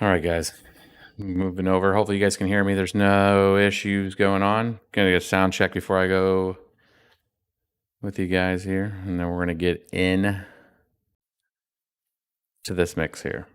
All right, guys. Moving over. Hopefully you guys can hear me. There's no issues going on. Gonna get a sound check before I go with you guys here. And then we're gonna get in to this mix here.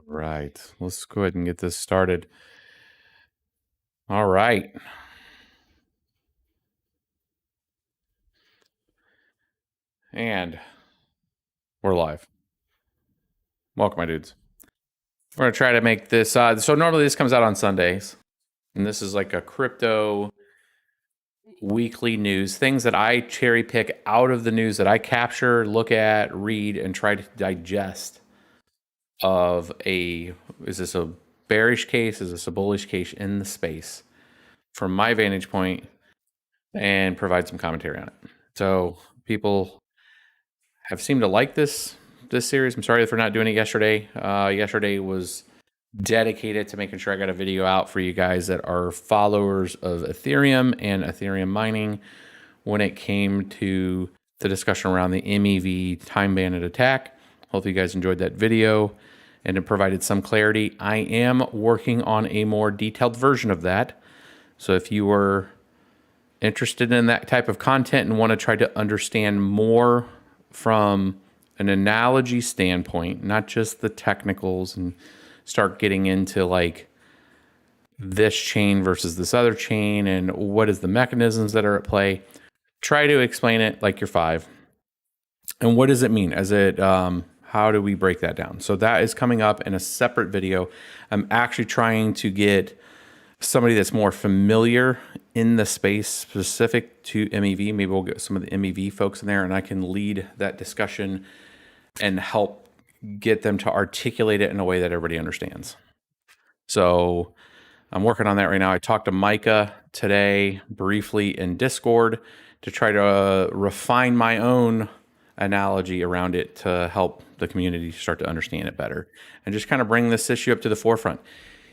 Right. Let's go ahead and get this started. All right. And we're live. Welcome, my dudes. We're gonna try to make this so normally this comes out on Sundays. And this is like a crypto weekly news, things that I cherry pick out of the news that I capture, look at, read, and try to digest of is this a bearish case, is this a bullish case in the space from my vantage point, and provide some commentary on it. So people have seemed to like this series. I'm sorry for not doing it yesterday. Yesterday was dedicated to making sure I got a video out for you guys that are followers of Ethereum and Ethereum mining when it came to the discussion around the MEV Time Bandit attack. Hope you guys enjoyed that video and it provided some clarity. I am working on a more detailed version of that. So if you were interested in that type of content and want to try to understand more from an analogy standpoint, not just the technicals, and start getting into like this chain versus this other chain and what is the mechanisms that are at play, try to explain it like you're 5. And what does it mean? How do we break that down? So that is coming up in a separate video. I'm actually trying to get somebody that's more familiar in the space specific to MEV. Maybe we'll get some of the MEV folks in there and I can lead that discussion and help get them to articulate it in a way that everybody understands. So I'm working on that right now. I talked to Micah today briefly in Discord to try to refine my own analogy around it to help the community start to understand it better and just kind of bring this issue up to the forefront.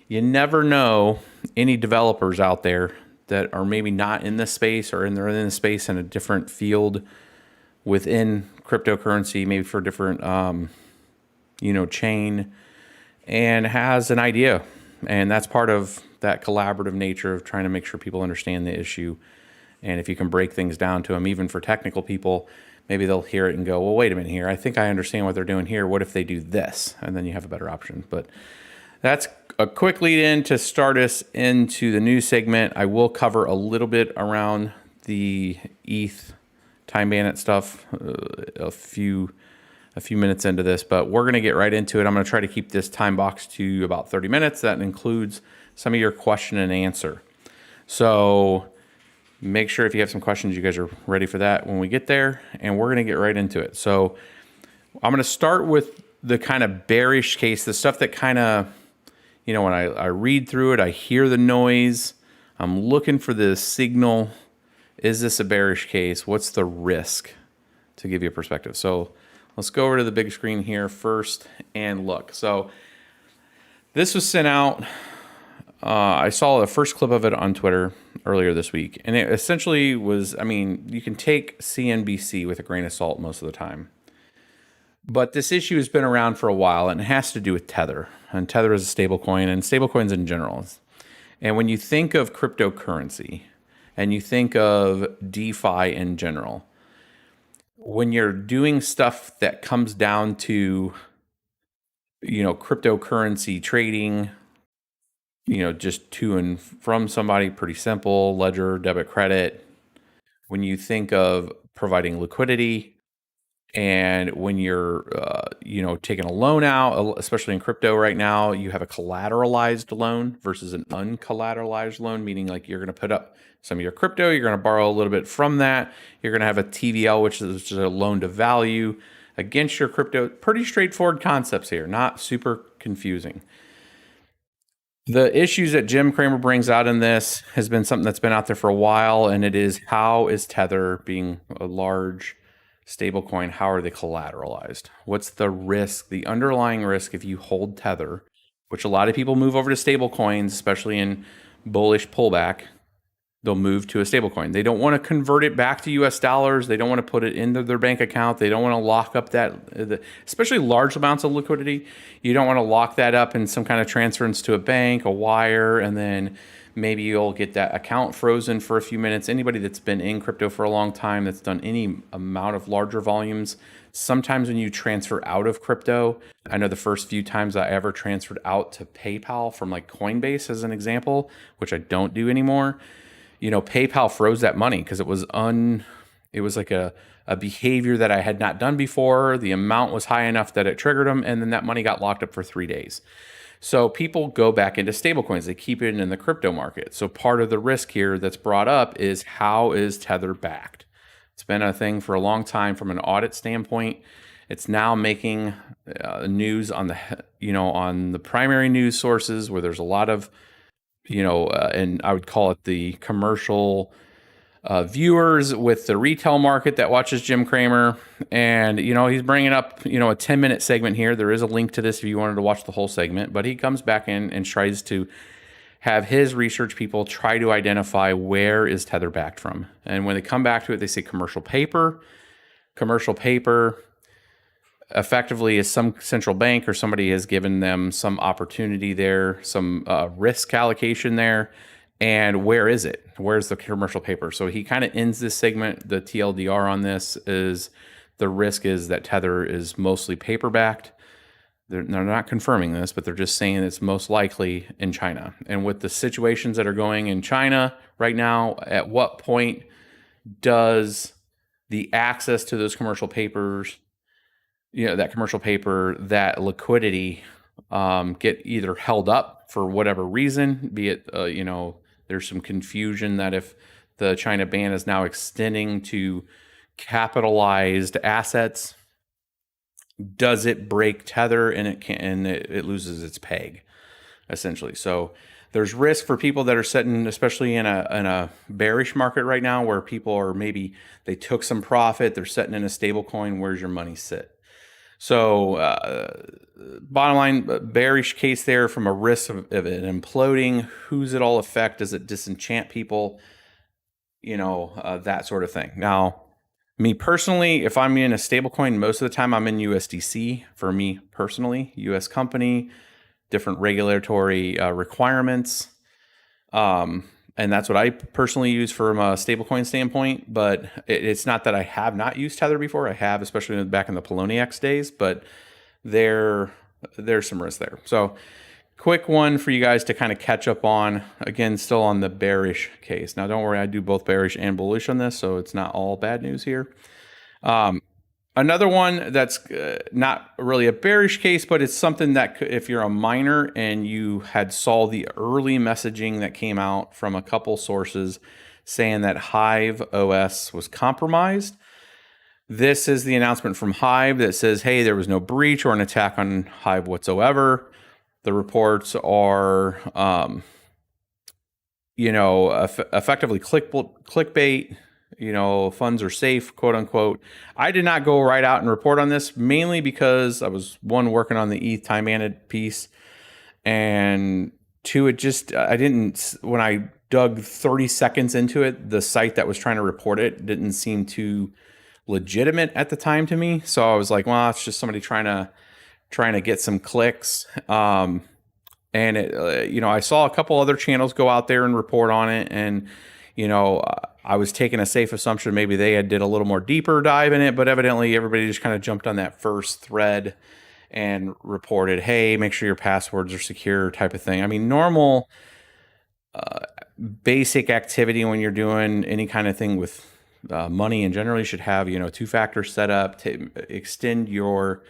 You never know any developers out there that are maybe not in this space or they're in the space in a different field within cryptocurrency, maybe for a different chain, and has an idea. And that's part of that collaborative nature of trying to make sure people understand the issue. And if you can break things down to them, even for technical people, maybe they'll hear it and go, well, wait a minute here. I think I understand what they're doing here. What if they do this? And then you have a better option. But that's a quick lead in to start us into the news segment. I will cover a little bit around the ETH Time Bandit stuff a few minutes into this, but we're going to get right into it. I'm going to try to keep this time box to about 30 minutes. That includes some of your question and answer. So make sure if you have some questions, you guys are ready for that when we get there, and we're going to get right into it. So I'm going to start with the kind of bearish case, the stuff that kind of, when I read through it, I hear the noise. I'm looking for the signal. Is this a bearish case? What's the risk? To give you a perspective. So let's go over to the big screen here first and look. So this was sent out. I saw the first clip of it on Twitter earlier this week. And it essentially was, you can take CNBC with a grain of salt most of the time. But this issue has been around for a while, and it has to do with Tether. And Tether is a stablecoin, and stablecoins in general. And when you think of cryptocurrency, and you think of DeFi in general, when you're doing stuff that comes down to, cryptocurrency trading, just to and from somebody, pretty simple, ledger, debit, credit. When you think of providing liquidity, and when you're, taking a loan out, especially in crypto right now, you have a collateralized loan versus an uncollateralized loan, meaning like you're going to put up some of your crypto, you're going to borrow a little bit from that. You're going to have a TVL, which is a loan to value against your crypto. Pretty straightforward concepts here, not super confusing. The issues that Jim Cramer brings out in this has been something that's been out there for a while, and it is, how is Tether, being a large stablecoin, how are they collateralized? What's the risk, the underlying risk if you hold Tether, which a lot of people move over to stablecoins, especially in bullish pullback. They'll move to a stablecoin. They don't want to convert it back to US dollars. They don't want to put it into their bank account. They don't want to lock up that, especially large amounts of liquidity. You don't want to lock that up in some kind of transference to a bank, a wire, and then maybe you'll get that account frozen for a few minutes. Anybody that's been in crypto for a long time, that's done any amount of larger volumes, sometimes when you transfer out of crypto, I know the first few times I ever transferred out to PayPal from like Coinbase as an example, which I don't do anymore, PayPal froze that money because it was like a behavior that I had not done before. The amount was high enough that it triggered them, and then that money got locked up for 3 days. So people go back into stablecoins. They keep it in the crypto market. So part of the risk here that's brought up is, how is Tether backed? It's been a thing for a long time from an audit standpoint. It's now making news on the primary news sources where there's a lot of and I would call it the commercial viewers with the retail market that watches Jim Cramer. And, he's bringing up, a 10-minute segment here. There is a link to this if you wanted to watch the whole segment, but he comes back in and tries to have his research people try to identify where is Tether backed from. And when they come back to it, they say commercial paper. Commercial paper effectively is some central bank or somebody has given them some opportunity there, some risk allocation there. And where is it? Where's the commercial paper? So he kind of ends this segment. The TLDR on this is, the risk is that Tether is mostly paper backed. They're not confirming this, but they're just saying it's most likely in China. And with the situations that are going in China right now, at what point does the access to those commercial papers, that commercial paper, that liquidity, get either held up for whatever reason, be it, there's some confusion that if the China ban is now extending to capitalized assets, does it break Tether and it loses its peg, essentially? So there's risk for people that are sitting, especially in a bearish market right now, where people are, maybe they took some profit, they're sitting in a stable coin. Where's your money sit? So bottom line, bearish case there from a risk of it imploding. Who's it all affect? Does it disenchant people? That sort of thing. Now, me personally, if I'm in a stablecoin, most of the time I'm in USDC. For me personally, US company, different regulatory requirements. And that's what I personally use from a stablecoin standpoint. But it's not that I have not used Tether before. I have, especially back in the Poloniex days. But there's some risk there. So quick one for you guys to kind of catch up on. Again, still on the bearish case. Now, don't worry, I do both bearish and bullish on this, so it's not all bad news here. Another one that's not really a bearish case, but it's something that if you're a miner and you saw the early messaging that came out from a couple sources saying that HiveOS was compromised. This is the announcement from Hive that says, hey, there was no breach or an attack on Hive whatsoever. The reports are, effectively clickbait. Funds are safe, quote unquote. I did not go right out and report on this, mainly because I was, one, working on the Eth Time Bandit piece, and two, when I dug 30 seconds into it, the site that was trying to report it didn't seem too legitimate at the time to me. So I was like, well, it's just somebody trying to get some clicks. And it, I saw a couple other channels go out there and report on it, and I was taking a safe assumption maybe they did a little more deeper dive in it, but evidently everybody just kind of jumped on that first thread and reported, hey, make sure your passwords are secure, type of thing. I mean, normal basic activity when you're doing any kind of thing with money in general, you should have, two-factor setup to extend your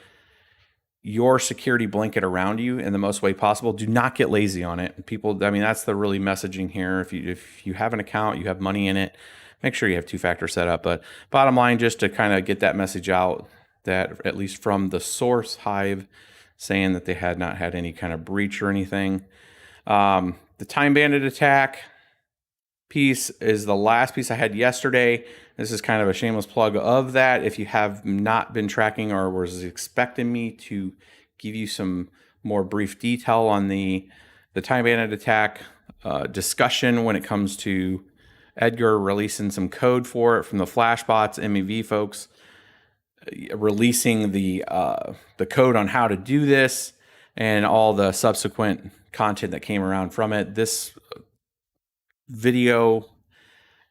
security blanket around you in the most way possible. Do not get lazy on it. People, that's the really messaging here. If you have an account, you have money in it, make sure you have two-factor setup. But bottom line, just to kind of get that message out, that at least from the source Hive, saying that they had not had any kind of breach or anything. The Time Bandit attack piece is the last piece I had yesterday. This is kind of a shameless plug of that. If you have not been tracking or was expecting me to give you some more brief detail on the Time Bandit attack discussion when it comes to Edgar releasing some code for it from the Flashbots MEV folks, releasing the code on how to do this and all the subsequent content that came around from it. This video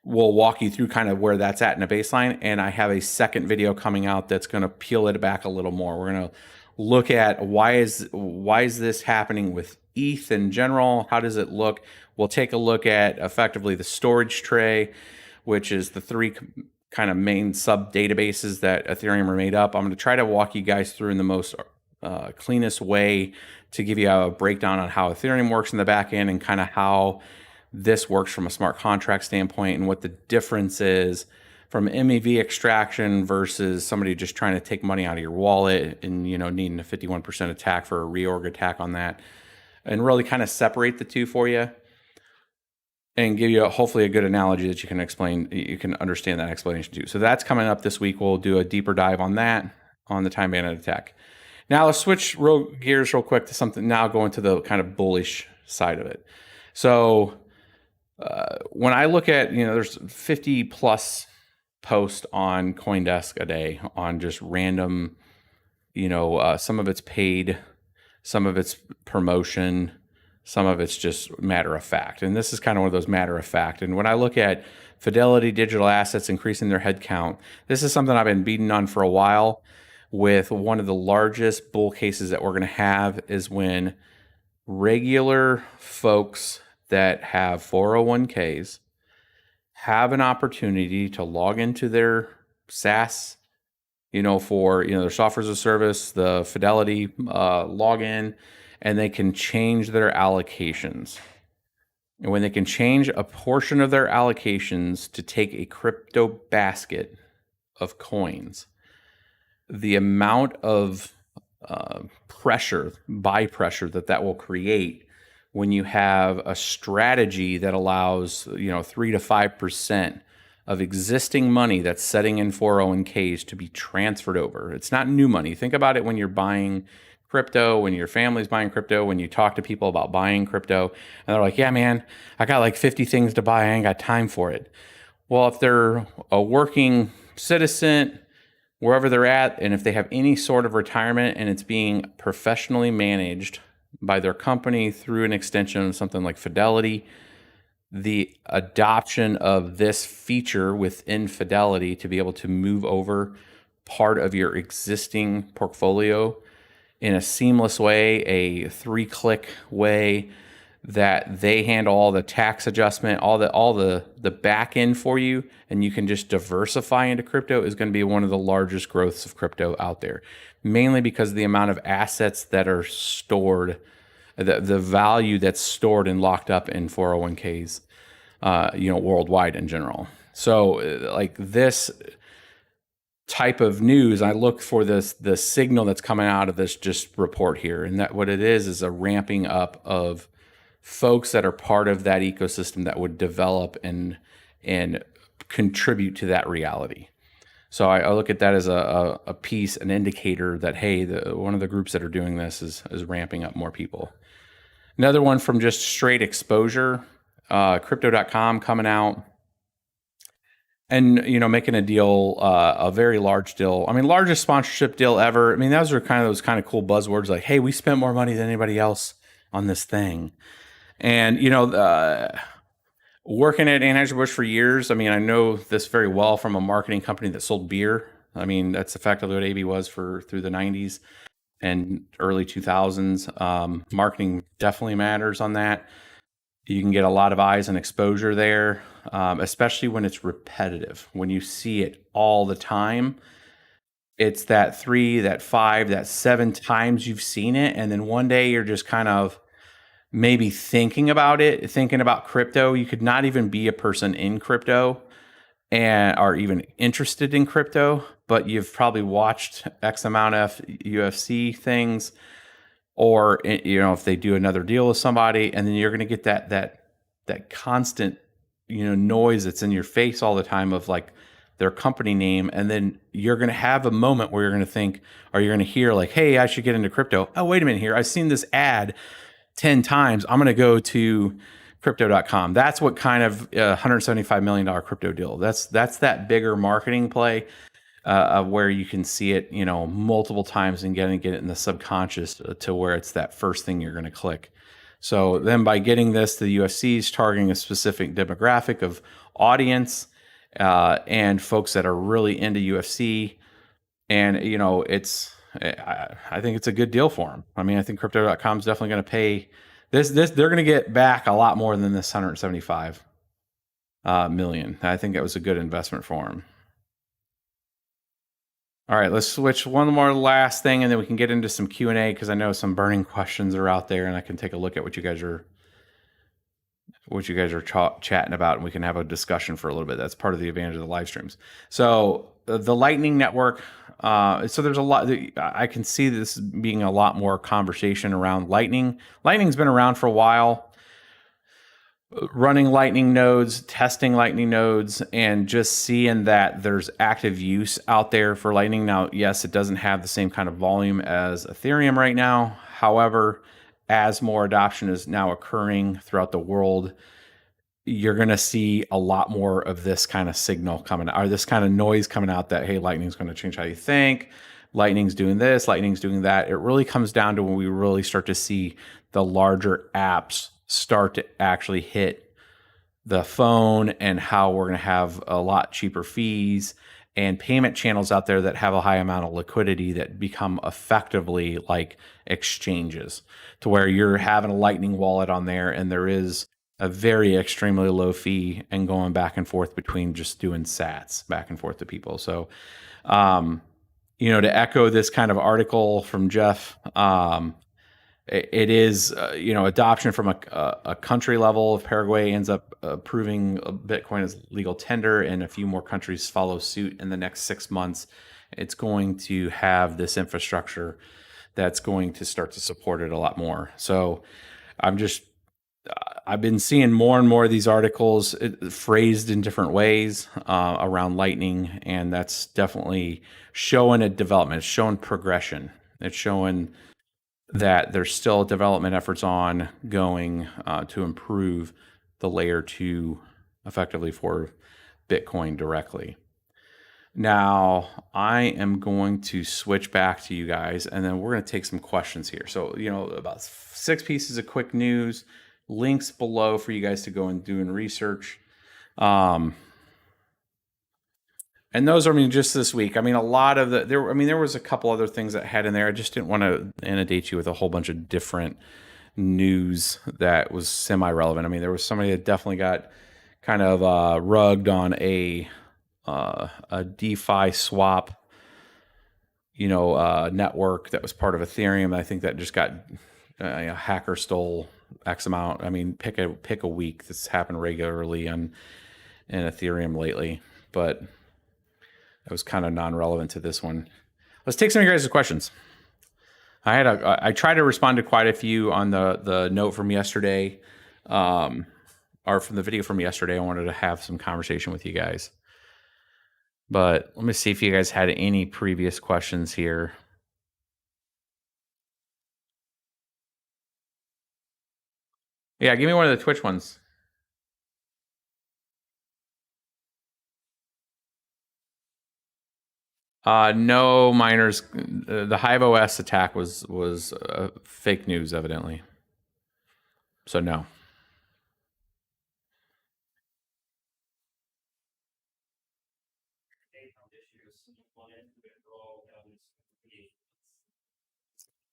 will walk you through kind of where that's at in a baseline, and I have a second video coming out that's going to peel it back a little more. We're going to look at why is this happening with ETH in general. How does it look? We'll take a look at effectively the storage tray, which is the three kind of main sub databases that Ethereum are made up. I'm going to try to walk you guys through in the most cleanest way to give you a breakdown on how Ethereum works in the back end and kind of how this works from a smart contract standpoint and what the difference is from MEV extraction versus somebody just trying to take money out of your wallet and, you know, needing a 51% attack for a reorg attack on that, and really kind of separate the two for you and give you hopefully a good analogy that you can explain, you can understand that explanation too. So that's coming up this week. We'll do a deeper dive on that, on the Time Bandit attack. Now let's switch gears real quick to something, now going to the kind of bullish side of it. So when I look at, you know, there's 50 plus posts on CoinDesk a day on just random, you know, some of it's paid, some of it's promotion, some of it's just matter of fact. And this is kind of one of those matter of fact. And when I look at Fidelity Digital Assets increasing their headcount, this is something I've been beating on for a while. With one of the largest bull cases that we're going to have is when regular folks that have 401ks have an opportunity to log into their SaaS, you know, for, you know, their software as a service, the Fidelity login, and they can change their allocations. And when they can change a portion of their allocations to take a crypto basket of coins, the amount of buy pressure that will create when you have a strategy that allows, you know, 3 to 5% of existing money that's setting in 401ks to be transferred over. It's not new money. Think about it when you're buying crypto, when your family's buying crypto, when you talk to people about buying crypto, and they're like, yeah, man, I got like 50 things to buy. I ain't got time for it. Well, if they're a working citizen, wherever they're at, and if they have any sort of retirement and it's being professionally managed by their company through an extension of something like Fidelity, the adoption of this feature within Fidelity to be able to move over part of your existing portfolio in a seamless way, a 3-click way that they handle all the tax adjustment, all the back end for you, and you can just diversify into crypto, is going to be one of the largest growths of crypto out there, mainly because of the amount of assets that are stored, the value that's stored and locked up in 401ks, you know, worldwide in general. So like this type of news, I look for the signal that's coming out of this just report here, and that what it is a ramping up of folks that are part of that ecosystem that would develop and contribute to that reality. So I look at that as a piece, an indicator that, hey, one of the groups that are doing this is ramping up more people. Another one from just straight exposure, crypto.com coming out and, you know, making a deal, a very large deal. I mean, largest sponsorship deal ever. I mean, those are kind of those kind of cool buzzwords like, hey, we spent more money than anybody else on this thing. And, you know, working at Anheuser-Busch for years, I mean, I know this very well from a marketing company that sold beer. I mean, that's effectively what AB was through the 90s and early 2000s. Marketing definitely matters on that. You can get a lot of eyes and exposure there, especially when it's repetitive. When you see it all the time, it's that 3, that 5, that 7 times you've seen it. And then one day you're just kind of maybe thinking about it, thinking about crypto. You could not even be a person in crypto and are even interested in crypto, but you've probably watched X amount of UFC things, or if they do another deal with somebody, and then you're going to get that constant noise that's in your face all the time of like their company name, and then you're going to have a moment where you're going to think, or you're going to hear like, hey, I should get into crypto. Oh, wait a minute here, I've seen this ad 10 times. I'm going to go to crypto.com. That's what kind of $175 million crypto deal. That's that bigger marketing play where you can see it, multiple times and get it in the subconscious to where it's that first thing you're going to click. So then by getting this, the UFC is targeting a specific demographic of audience and folks that are really into UFC. And, I think it's a good deal for them. I mean, I think crypto.com is definitely going to pay this. They're going to get back a lot more than this 175 million. I think it was a good investment for them. All right, let's switch one more last thing, and then we can get into some Q&A because I know some burning questions are out there, and I can take a look at what you guys are chatting about, and we can have a discussion for a little bit. That's part of the advantage of the live streams. So the Lightning Network. So there's a lot. I can see this being a lot more conversation around Lightning. Lightning's been around for a while. Running Lightning nodes, testing Lightning nodes, and just seeing that there's active use out there for Lightning. Now, yes, it doesn't have the same kind of volume as Ethereum right now. However, as more adoption is now occurring throughout the world, you're going to see a lot more of this kind of signal coming out, or this kind of noise coming out that, hey, Lightning's going to change how you think. Lightning's doing this, Lightning's doing that. It really comes down to when we really start to see the larger apps start to actually hit the phone, and how we're going to have a lot cheaper fees and payment channels out there that have a high amount of liquidity that become effectively like exchanges, to where you're having a Lightning wallet on there and there is a very extremely low fee and going back and forth between just doing sats back and forth to people. So, to echo this kind of article from Jeff, it is, adoption from a country level. If Paraguay ends up approving Bitcoin as legal tender and a few more countries follow suit in the next 6 months, it's going to have this infrastructure that's going to start to support it a lot more. So I've been seeing more and more of these articles phrased in different ways around Lightning, and that's definitely showing a development. It's showing progression. It's showing that there's still development efforts ongoing to improve the layer 2 effectively for Bitcoin directly. Now, I am going to switch back to you guys, and then we're going to take some questions here. So, about 6 pieces of quick news, links below for you guys to go and do research. And those are, just this week. A lot of there was a couple other things that had in there. I just didn't want to inundate you with a whole bunch of different news that was semi-relevant. There was somebody that definitely got kind of rugged on a DeFi swap, network that was part of Ethereum. I think that just got a hacker stole X amount. Pick a week. This happened regularly in Ethereum lately, but it was kind of non-relevant to this one. Let's take some of your guys' questions. I tried to respond to quite a few on the note from yesterday, or from the video from yesterday. I wanted to have some conversation with you guys. But let me see if you guys had any previous questions here. Yeah, give me one of the Twitch ones. No miners. The HiveOS attack was fake news, evidently. So no.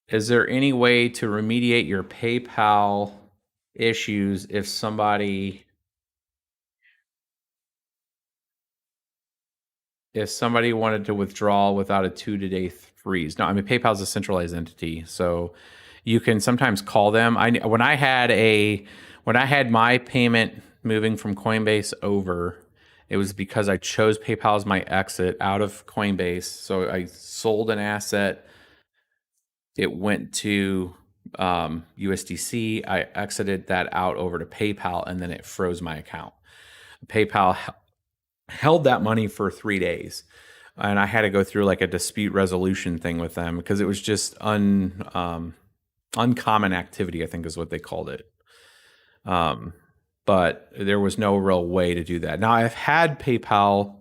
Is there any way to remediate your PayPal issues if somebody wanted to withdraw without a 2-day freeze? No, PayPal's a centralized entity, so you can sometimes call them. When I had my payment moving from Coinbase over, it was because I chose PayPal as my exit out of Coinbase. So I sold an asset. It went to USDC. I exited that out over to PayPal, and then it froze my account. PayPal held that money for 3 days, and I had to go through like a dispute resolution thing with them because it was just uncommon activity, I think is what they called it. But there was no real way to do that. Now, I've had PayPal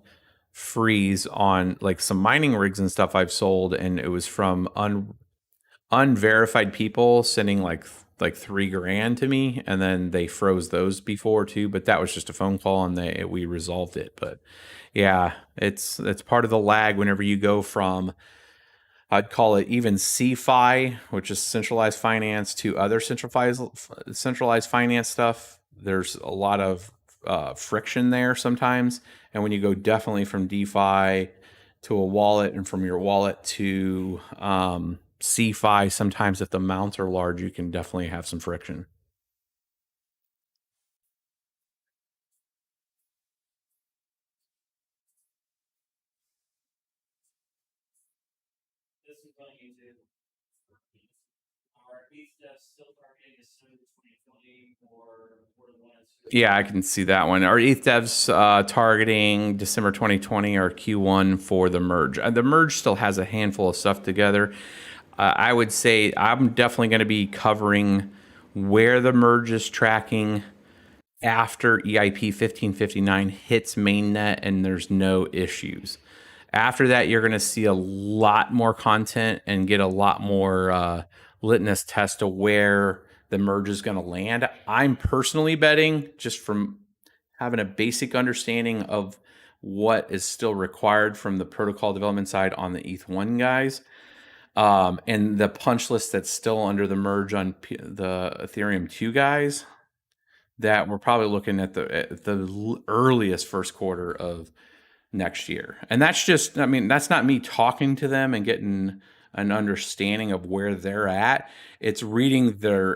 freeze on like some mining rigs and stuff I've sold, and it was from unverified people sending like $3,000 to me, and then they froze those before too. But that was just a phone call, and we resolved it. But yeah, it's part of the lag whenever you go from, I'd call it even CFI, which is centralized finance, to other centralized finance stuff. There's a lot of friction there sometimes. And when you go definitely from DeFi to a wallet, and from your wallet to CFI, sometimes if the amounts are large, you can definitely have some friction. Yeah, I can see that one. Our ETH devs targeting December 2020 or Q1 for the merge. The merge still has a handful of stuff together. I would say I'm definitely going to be covering where the merge is tracking after EIP 1559 hits mainnet and there's no issues. After that, you're going to see a lot more content and get a lot more litmus test to where the merge is going to land. I'm personally betting, just from having a basic understanding of what is still required from the protocol development side on the ETH1 guys, and the punch list that's still under the merge on the Ethereum 2 guys, that we're probably looking at the earliest first quarter of next year. And that's just, I mean, that's not me talking to them and getting an understanding of where they're at. It's reading their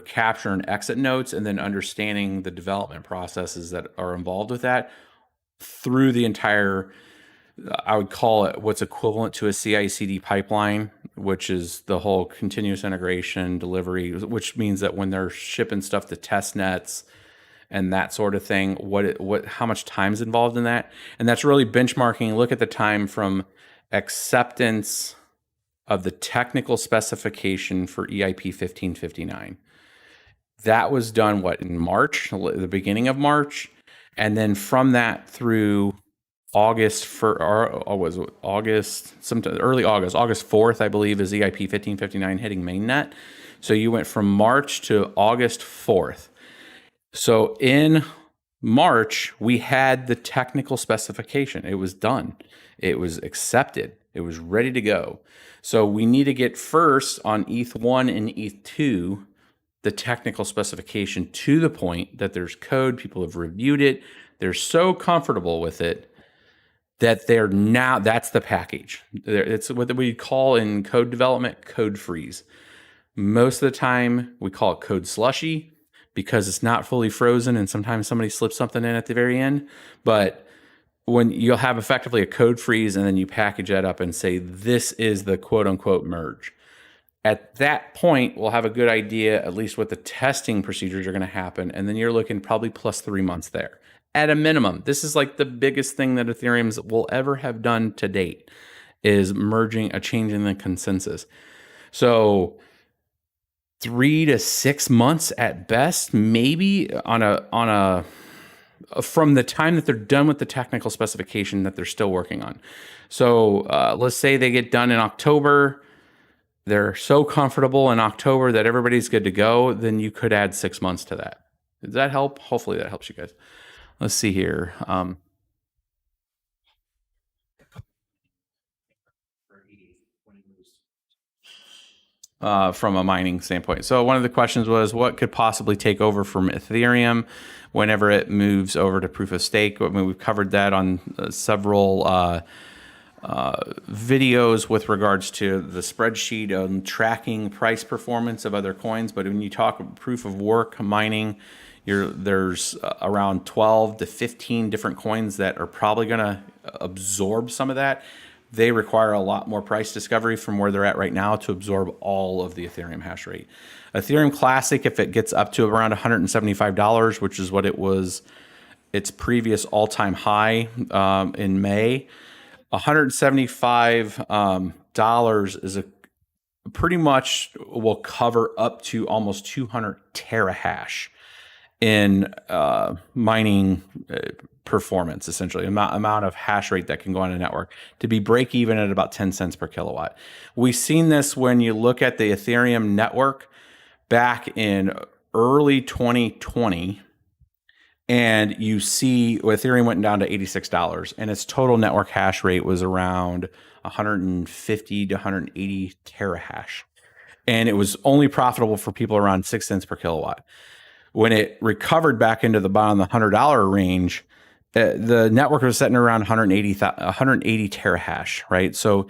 capture and exit notes, and then understanding the development processes that are involved with that through the entire, I would call it what's equivalent to a CI/CD pipeline, which is the whole continuous integration delivery, which means that when they're shipping stuff to test nets and that sort of thing, how much time is involved in that. And that's really benchmarking. Look at the time from acceptance of the technical specification for EIP 1559. That was done in March, the beginning of March, and then from that through August early August, August 4th, I believe, is EIP 1559 hitting mainnet. So you went from March to August 4th. So in March, we had the technical specification. It was done. It was accepted. It was ready to go. So we need to get first on ETH1 and ETH2 the technical specification to the point that there's code, people have reviewed it, they're so comfortable with it that that's the package. It's what we call in code development code freeze. Most of the time we call it code slushy because it's not fully frozen, and sometimes somebody slips something in at the very end. But when you'll have effectively a code freeze, and then you package that up and say, this is the quote unquote merge. At that point, we'll have a good idea, at least what the testing procedures are going to happen. And then you're looking probably plus 3 months there. At a minimum, this is like the biggest thing that Ethereum's will ever have done to date, is a change in the consensus. So 3 to 6 months at best, maybe from the time that they're done with the technical specification that they're still working on. So let's say they get done in October. They're so comfortable in October that everybody's good to go, then you could add 6 months to that. Does that help? Hopefully that helps you guys. Let's see here. From a mining standpoint. So one of the questions was, what could possibly take over from Ethereum whenever it moves over to proof of stake? I mean, we've covered that on several videos with regards to the spreadsheet on tracking price performance of other coins. But when you talk proof of work mining, there's around 12 to 15 different coins that are probably going to absorb some of that. they require a lot more price discovery from where they're at right now to absorb all of the Ethereum hash rate. Ethereum Classic, if it gets up to around $175, which is what it was its previous all-time high in May, $175 is a pretty much will cover up to almost 200 terahash in mining performance, essentially amount of hash rate that can go on a network to be break even at about 10 cents per kilowatt. We've seen this when you look at the Ethereum network back in early 2020, and you see Ethereum went down to $86, and its total network hash rate was around 150 to 180 terahash, and it was only profitable for people around 6 cents per kilowatt. When it recovered back into the bottom of the $100 range, the network was sitting around 180 terahash, right? So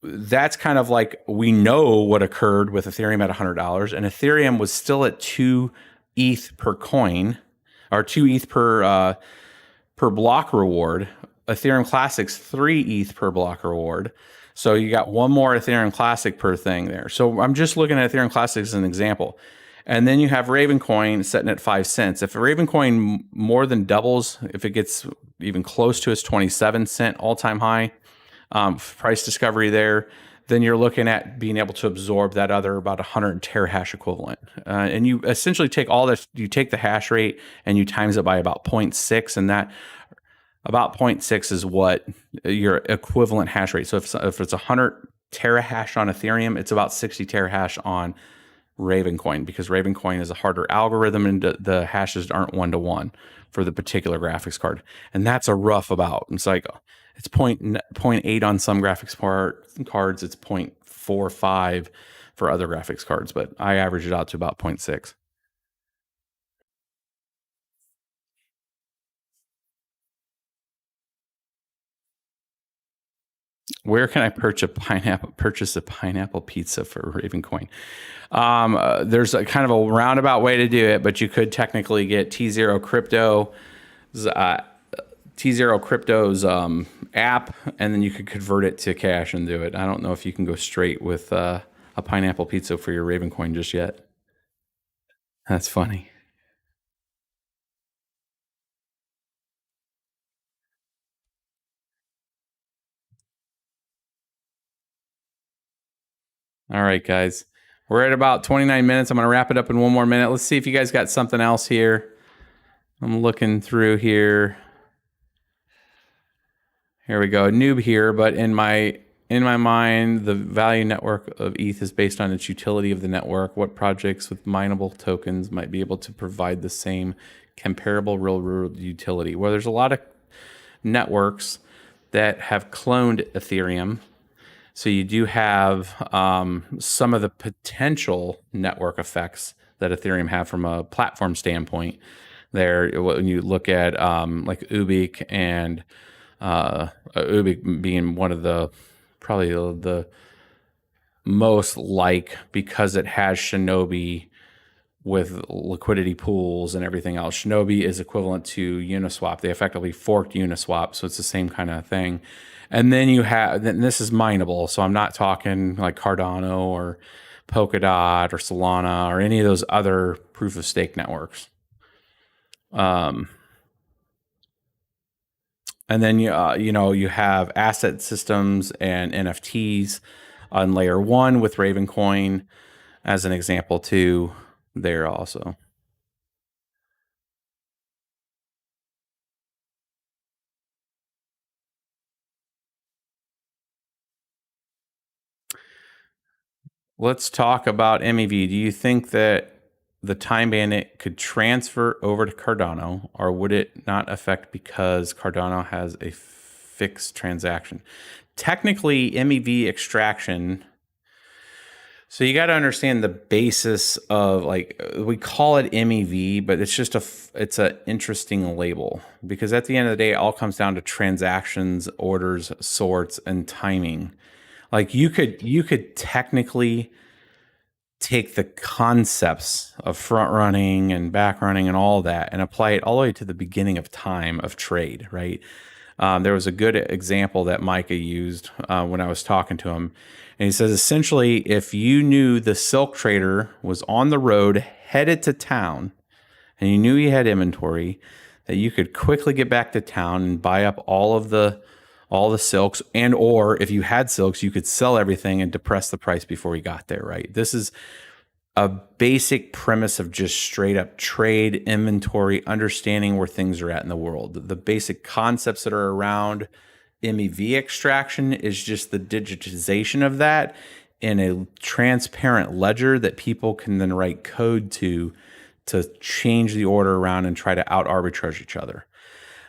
that's kind of like, we know what occurred with Ethereum at $100, and Ethereum was still at 2 ETH per coin, or 2 ETH per block reward. Ethereum Classic's 3 ETH per block reward. So you got one more Ethereum Classic per thing there. So I'm just looking at Ethereum Classic as an example. And then you have Ravencoin sitting at 5 cents. If Ravencoin more than doubles, if it gets even close to its 27-cent all-time high price discovery there, then you're looking at being able to absorb that other about 100 terahash equivalent. And you essentially take all this, you take the hash rate and you times it by about 0.6, and that about 0.6 is what your equivalent hash rate. So if it's 100 terahash on Ethereum, it's about 60 terahash on Ravencoin, because Ravencoin is a harder algorithm and the hashes aren't 1-to-1 for the particular graphics card. And that's a rough about. It's like it's 0.8 on some graphics cards, it's 0.45 for other graphics cards, but I average it out to about 0.6. Where can I purchase a pineapple pizza for Ravencoin? There's a kind of a roundabout way to do it, but you could technically get T0 Crypto's app, and then you could convert it to cash and do it. I don't know if you can go straight with a pineapple pizza for your Ravencoin just yet. That's funny. All right, guys. We're at about 29 minutes. I'm going to wrap it up in one more minute. Let's see if you guys got something else here. I'm looking through here. Here we go. Noob here, but in my mind, the value network of ETH is based on its utility of the network. What projects with mineable tokens might be able to provide the same comparable real-world utility? Well, there's a lot of networks that have cloned Ethereum. So you do have some of the potential network effects that Ethereum have from a platform standpoint. There, when you look at like Ubik, and Ubik being one of the probably the most like, because it has Shinobi with liquidity pools and everything else. Shinobi is equivalent to Uniswap. They effectively forked Uniswap, so it's the same kind of thing. And then you have, then this is mineable, so I'm not talking like Cardano or Polkadot or Solana or any of those other proof of stake networks. And then you have asset systems and NFTs on layer 1 with Ravencoin as an example too there also. Let's talk about MEV. Do you think that the Time Bandit could transfer over to Cardano, or would it not affect because Cardano has a fixed transaction? Technically, MEV extraction. So you got to understand the basis of, like, we call it MEV, but it's just it's an interesting label, because at the end of the day, it all comes down to transactions, orders, sorts, and timing. Like you could technically take the concepts of front running and back running and all that and apply it all the way to the beginning of time of trade, right? There was a good example that Micah used when I was talking to him. And he says, essentially, if you knew the silk trader was on the road headed to town and you knew he had inventory, that you could quickly get back to town and buy up all the silks, and or if you had silks, you could sell everything and depress the price before he got there, right? This is a basic premise of just straight up trade, inventory, understanding where things are at in the world. The basic concepts that are around MEV extraction is just the digitization of that in a transparent ledger that people can then write code to change the order around and try to out arbitrage each other.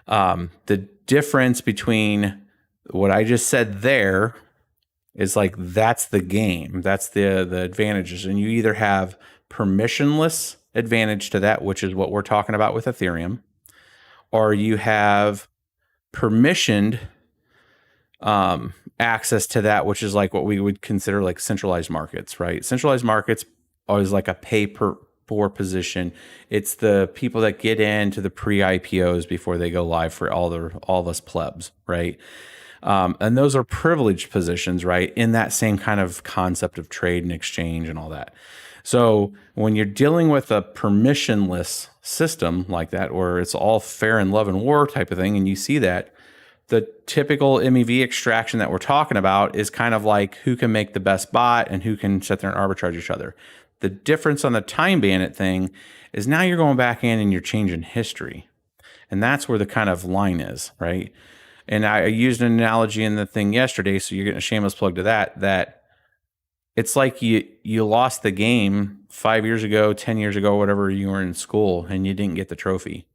The difference between what I just said there is like, that's the game. That's the advantages. And you either have permissionless advantage to that, which is what we're talking about with Ethereum, or you have permissioned access to that, which is like what we would consider like centralized markets, right? Centralized markets always like a pay for position. It's the people that get into the pre-IPOs before they go live for all of us plebs, right? And those are privileged positions, right? In that same kind of concept of trade and exchange and all that. So when you're dealing with a permissionless system like that, where it's all fair and love and war type of thing, and you see that, the typical MEV extraction that we're talking about is kind of like who can make the best bot and who can sit there and arbitrage each other. The difference on the Time Bandit thing is now you're going back in and you're changing history. And that's where the kind of line is, right? And I used an analogy in the thing yesterday, so you're getting a shameless plug to that it's like you lost the game 5 years ago, 10 years ago, whatever, you were in school and you didn't get the trophy.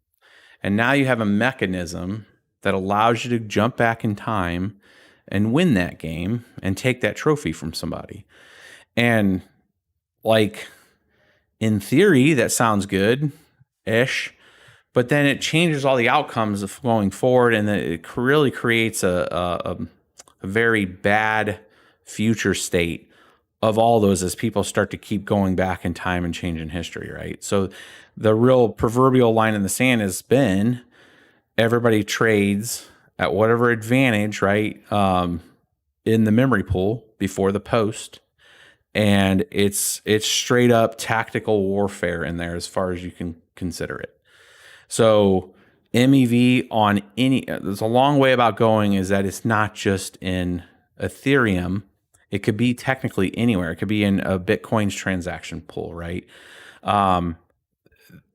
And now you have a mechanism that allows you to jump back in time and win that game and take that trophy from somebody. And like, in theory, that sounds good-ish, but then it changes all the outcomes of going forward, and it really creates a very bad future state of all those as people start to keep going back in time and changing history, right? So the real proverbial line in the sand has been everybody trades at whatever advantage, right, in the memory pool before the post. And it's straight up tactical warfare in there as far as you can consider it. So MEV on there's a long way about going, is that it's not just in Ethereum. It could be technically anywhere. It could be in a Bitcoin's transaction pool, right?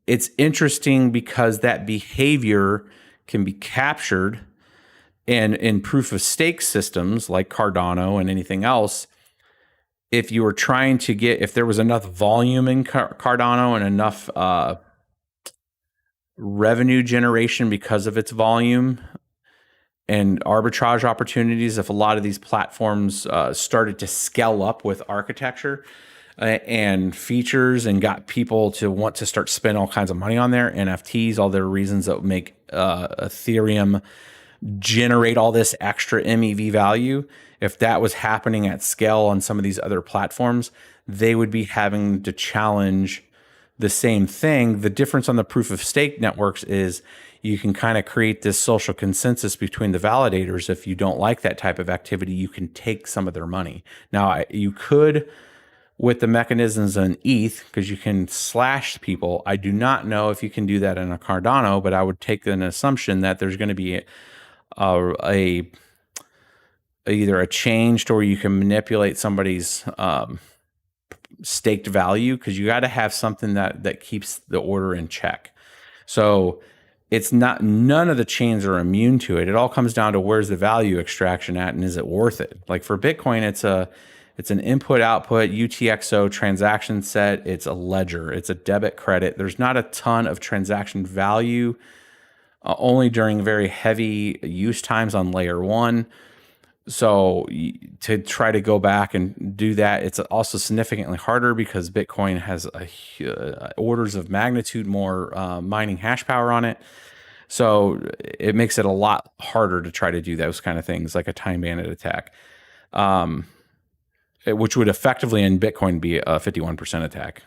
It's interesting because that behavior can be captured in proof of stake systems like Cardano and anything else. If you were trying to if there was enough volume in Cardano and enough revenue generation because of its volume and arbitrage opportunities, if a lot of these platforms started to scale up with architecture and features and got people to want to start spending all kinds of money on their NFTs, all their reasons that would make Ethereum generate all this extra MEV value, if that was happening at scale on some of these other platforms, they would be having to challenge the same thing. The difference on the proof of stake networks is you can kind of create this social consensus between the validators. If you don't like that type of activity, you can take some of their money. Now, you could, with the mechanisms on ETH, because you can slash people. I do not know if you can do that in a Cardano, but I would take an assumption that there's going to be either a changed, or you can manipulate somebody's staked value, because you got to have something that keeps the order in check. So it's not, none of the chains are immune to it. It all comes down to where's the value extraction at, and is it worth it? Like for Bitcoin, it's an input output UTXO transaction set. It's a ledger. It's a debit credit. There's not a ton of transaction value, only during very heavy use times on layer one. So to try to go back and do that, it's also significantly harder because Bitcoin has orders of magnitude more mining hash power on it. So it makes it a lot harder to try to do those kind of things, like a Time Bandit attack, which would effectively in Bitcoin be a 51% attack.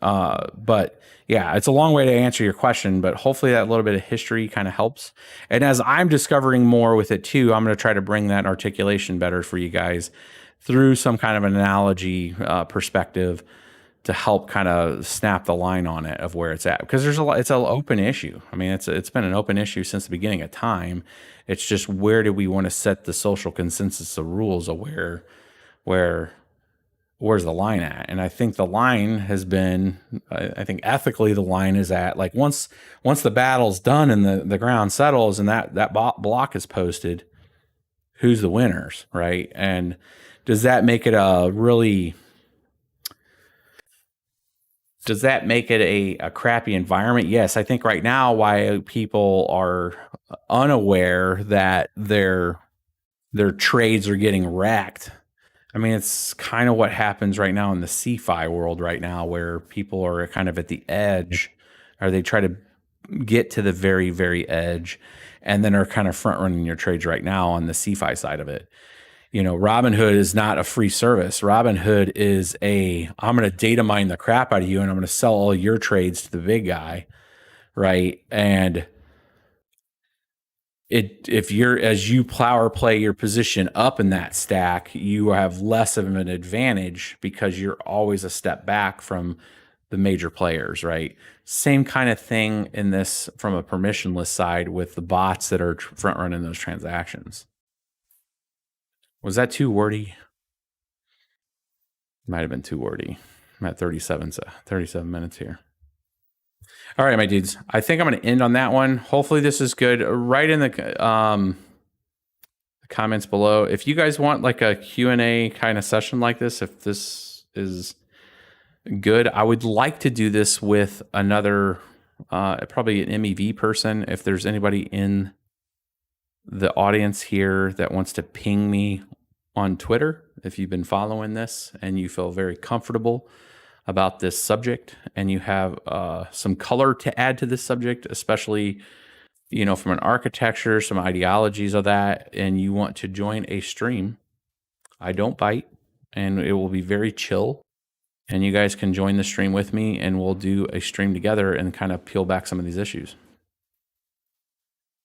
But yeah, it's a long way to answer your question, but hopefully that little bit of history kind of helps. And as I'm discovering more with it too, I'm going to try to bring that articulation better for you guys through some kind of an analogy perspective to help kind of snap the line on it of where it's at, because there's a lot, it's an open issue. I mean, it's been an open issue since the beginning of time. It's just, where do we want to set the social consensus of rules of where's the line at? And I think the line has been, I think ethically the line is at, like, once the battle's done and the ground settles and that block is posted, who's the winners, right? And does that make it a crappy environment? Yes. I think right now why people are unaware that their trades are getting wrecked. I mean, it's kind of what happens right now in the CeFi world right now, where people are kind of at the edge, or they try to get to the very, very edge, and then are kind of front running your trades right now on the CeFi side of it. You know, Robinhood is not a free service. Robinhood is I'm going to data mine the crap out of you, and I'm going to sell all your trades to the big guy, right? And if you're, as you plow or play your position up in that stack, you have less of an advantage because you're always a step back from the major players, right? Same kind of thing in this from a permissionless side with the bots that are front running those transactions. Was that too wordy? Might have been too wordy. I'm at 37 minutes here. All right, my dudes. I think I'm going to end on that one. Hopefully this is good. Write in the comments below if you guys want like a Q&A kind of session like this, if this is good. I would like to do this with another, probably an MEV person. If there's anybody in the audience here that wants to ping me on Twitter, if you've been following this and you feel very comfortable about this subject and you have some color to add to this subject, especially, you know, from an architecture, some ideologies of that, and you want to join a stream, I don't bite, and it will be very chill, and you guys can join the stream with me and we'll do a stream together and kind of peel back some of these issues.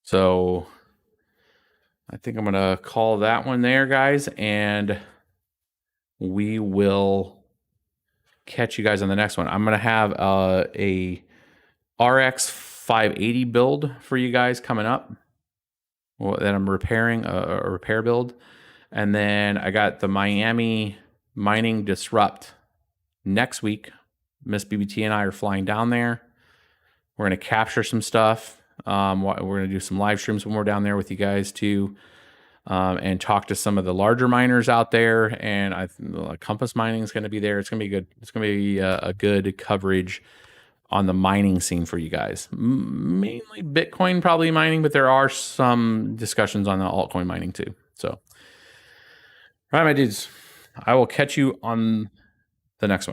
So I think I'm going to call that one there, guys, and we will catch you guys on the next one. I'm going to have a RX 580 build for you guys coming up that I'm repairing, a repair build. And then I got the Miami Mining Disrupt next week. Miss BBT and I are flying down there. We're going to capture some stuff. We're going to do some live streams when we're down there with you guys too. And talk to some of the larger miners out there, and Compass Mining is going to be there. It's going to be good. It's going to be a good coverage on the mining scene for you guys. Mainly Bitcoin probably mining, but there are some discussions on the altcoin mining too. So, all right, my dudes, I will catch you on the next one.